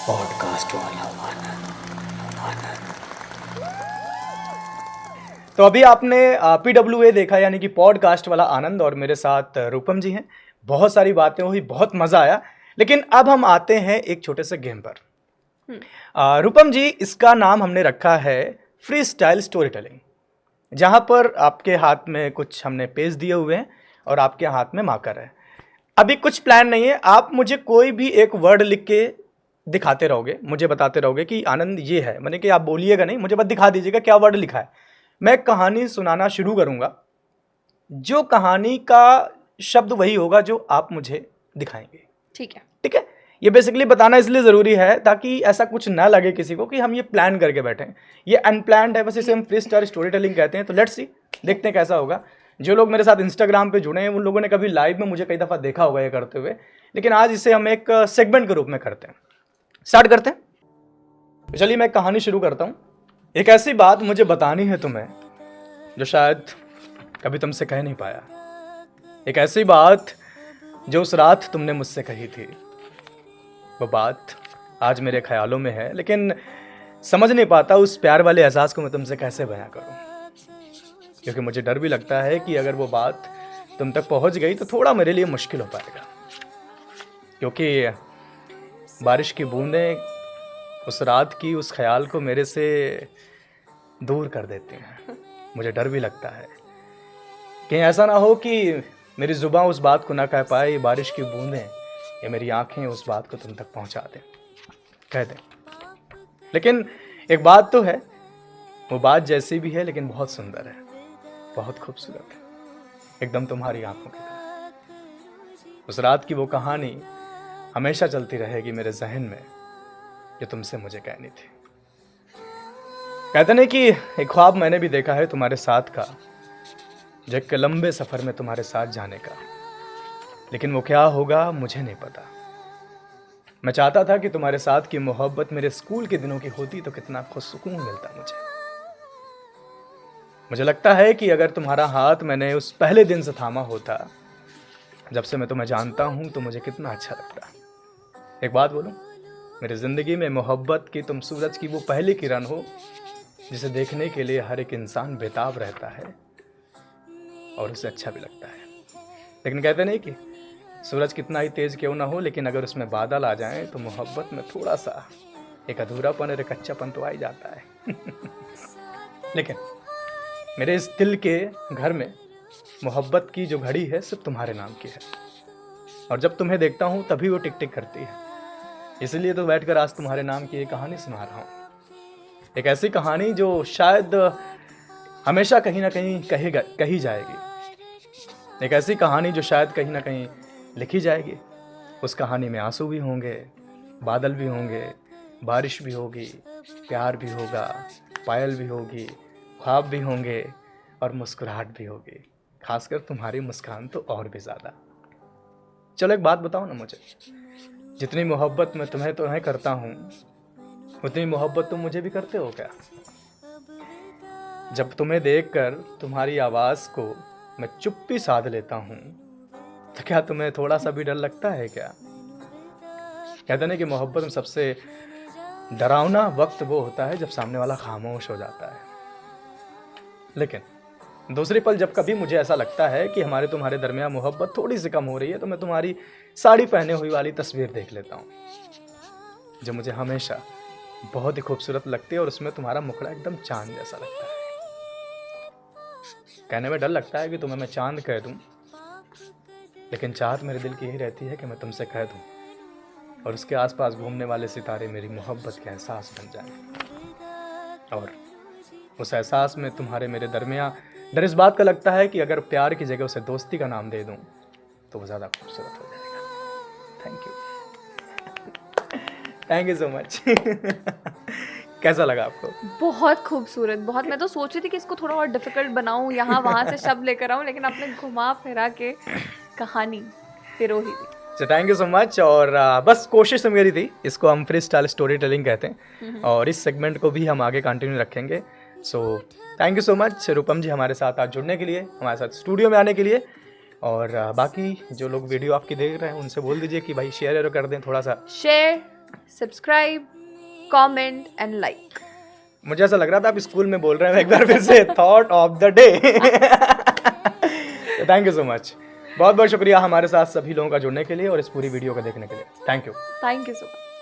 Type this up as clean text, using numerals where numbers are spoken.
Podcast वाला आनंद। तो अभी आपने PWA देखा, यानी कि पॉडकास्ट वाला आनंद, और मेरे साथ रूपम जी हैं। बहुत सारी बातें हुई, बहुत मज़ा आया। लेकिन अब हम आते हैं एक छोटे से गेम पर। रूपम जी, इसका नाम हमने रखा है फ्री स्टाइल स्टोरी टेलिंग, जहाँ पर आपके हाथ में कुछ हमने पेज दिए हुए हैं और आपके हाथ में मार्कर है। अभी कुछ प्लान नहीं है, आप मुझे कोई भी एक वर्ड लिख के दिखाते रहोगे, मुझे बताते रहोगे कि आनंद ये है, मैंने कि आप बोलिएगा नहीं, मुझे बस दिखा दीजिएगा क्या वर्ड लिखा है। मैं कहानी सुनाना शुरू करूंगा, जो कहानी का शब्द वही होगा जो आप मुझे दिखाएंगे। ठीक है। ठीक है, ये बेसिकली बताना इसलिए ज़रूरी है ताकि ऐसा कुछ ना लगे किसी को कि हम ये प्लान करके बैठे हैं। ये अनप्लान्ड है, बस इसे हम फ्री स्टाइल स्टोरी टेलिंग कहते हैं। तो लेट्स सी, देखते हैं कैसा होगा। जो लोग मेरे साथ इंस्टाग्राम पे जुड़े हैं उन लोगों ने कभी लाइव में मुझे कई दफ़ा देखा होगा ये करते हुए, लेकिन आज इसे हम एक सेगमेंट के रूप में करते हैं। स्टार्ट करते हैं। तो चलिए मैं कहानी शुरू करता हूँ। एक ऐसी बात मुझे बतानी है तुम्हें जो शायद कभी तुमसे कह नहीं पाया। एक ऐसी बात जो उस रात तुमने मुझसे कही थी। वो बात आज मेरे ख्यालों में है, लेकिन समझ नहीं पाता उस प्यार वाले एहसास को मैं तुमसे कैसे बयां करूं। क्योंकि मुझे डर भी लगता है कि अगर वो बात तुम तक पहुंच गई तो थोड़ा मेरे लिए मुश्किल हो पाएगा। क्योंकि बारिश की बूंदें उस रात की उस ख्याल को मेरे से दूर कर देती हैं। मुझे डर भी लगता है कहीं ऐसा ना हो कि मेरी ज़ुबान उस बात को ना कह पाए, ये बारिश की बूंदें या मेरी आंखें उस बात को तुम तक पहुंचा दें, कह दें। लेकिन एक बात तो है, वो बात जैसी भी है लेकिन बहुत सुंदर है, बहुत खूबसूरत है, एकदम तुम्हारी आंखों की तरह। उस रात की वो कहानी हमेशा चलती रहेगी मेरे जहन में, जो तुमसे मुझे कहनी थी। कहते नहीं कि एक ख्वाब मैंने भी देखा है तुम्हारे साथ का, जो एक लंबे सफ़र में तुम्हारे साथ जाने का। लेकिन वो क्या होगा मुझे नहीं पता। मैं चाहता था कि तुम्हारे साथ की मोहब्बत मेरे स्कूल के दिनों की होती तो कितना खुद सुकून मिलता मुझे लगता है कि अगर तुम्हारा हाथ मैंने उस पहले दिन से थामा होता, जब से मैं तुम्हें जानता हूं, तो मुझे कितना अच्छा लगता। एक बात बोलूं, मेरी ज़िंदगी में मोहब्बत की तुम सूरज की वो पहली किरण हो जिसे देखने के लिए हर एक इंसान बेताब रहता है और उसे अच्छा भी लगता है। लेकिन कहते नहीं कि सूरज कितना ही तेज़ क्यों ना हो, लेकिन अगर उसमें बादल आ जाएं तो मोहब्बत में थोड़ा सा एक अधूरापन और एक कच्चापन तो आ ही जाता है। लेकिन मेरे इस दिल के घर में मोहब्बत की जो घड़ी है सिर्फ तुम्हारे नाम की है, और जब तुम्हें देखता हूँ तभी वो टिक टिक करती है। इसलिए तो बैठकर आज तुम्हारे नाम की एक कहानी सुना रहा हूँ। एक ऐसी कहानी जो शायद हमेशा कहीं ना कहीं कही जाएगी। एक ऐसी कहानी जो शायद कहीं ना कहीं लिखी जाएगी। उस कहानी में आंसू भी होंगे, बादल भी होंगे, बारिश भी होगी, प्यार भी होगा, पायल भी होगी, ख्वाब भी होंगे और मुस्कुराहट भी होगी। खासकर तुम्हारी मुस्कान तो और भी ज़्यादा। चलो एक बात बताओ ना मुझे, जितनी मोहब्बत मैं तुम्हें करता हूँ, उतनी मोहब्बत तुम मुझे भी करते हो क्या? जब तुम्हें देखकर तुम्हारी आवाज़ को मैं चुप्पी साध लेता हूँ, तो क्या तुम्हें थोड़ा सा भी डर लगता है क्या? कहते हैं कि मोहब्बत में सबसे डरावना वक्त वो होता है जब सामने वाला खामोश हो जाता है। लेकिन दूसरी पल जब कभी मुझे ऐसा लगता है कि हमारे तुम्हारे दरमियान मोहब्बत थोड़ी सी कम हो रही है, तो मैं तुम्हारी साड़ी पहने हुई वाली तस्वीर देख लेता हूँ, जो मुझे हमेशा बहुत ही खूबसूरत लगती है, और उसमें तुम्हारा मुखड़ा एकदम चांद जैसा लगता है। कहने में डर लगता है कि तुम्हें मैं चांद कह दूँ, लेकिन चाहत मेरे दिल की यही रहती है कि मैं तुमसे कह दूँ और उसके आसपास घूमने वाले सितारे मेरी मोहब्बत के एहसास बन जाएं। और उस एहसास में तुम्हारे मेरे दरमियाँ डर इस बात का लगता है कि अगर प्यार की जगह उसे दोस्ती का नाम दे दूं तो वो ज़्यादा खूबसूरत हो जाएगा। Thank you so much. कैसा लगा आपको? बहुत खूबसूरत, बहुत। मैं तो सोच रही थी कि इसको थोड़ा और डिफिकल्ट बनाऊं, यहाँ वहाँ से शब्द लेकर आऊं, लेकिन आपने घुमा फिरा के कहानी पिरोही दी। तो थैंक यू सो मच। और बस कोशिश तो मेरी थी, इसको हम फ्री स्टाइल स्टोरी टेलिंग कहते हैं, और इस सेगमेंट को भी हम आगे कंटिन्यू रखेंगे। So thank you so much Rupam ji हमारे साथ आज जुड़ने के लिए, हमारे साथ स्टूडियो में आने के लिए। और बाकी जो लोग वीडियो आपकी देख रहे हैं उनसे बोल दीजिए कि भाई शेयर कर दें थोड़ा सा। Share, subscribe, comment and like. मुझे ऐसा लग रहा था आप स्कूल में बोल रहे हैं, एक बार फिर से thought of the day. Thank you so much, बहुत बहुत शुक्रिया हमारे साथ सभी लोगों का जुड़ने के लिए और इस पूरी वीडियो को देखने के लिए। Thank you so much.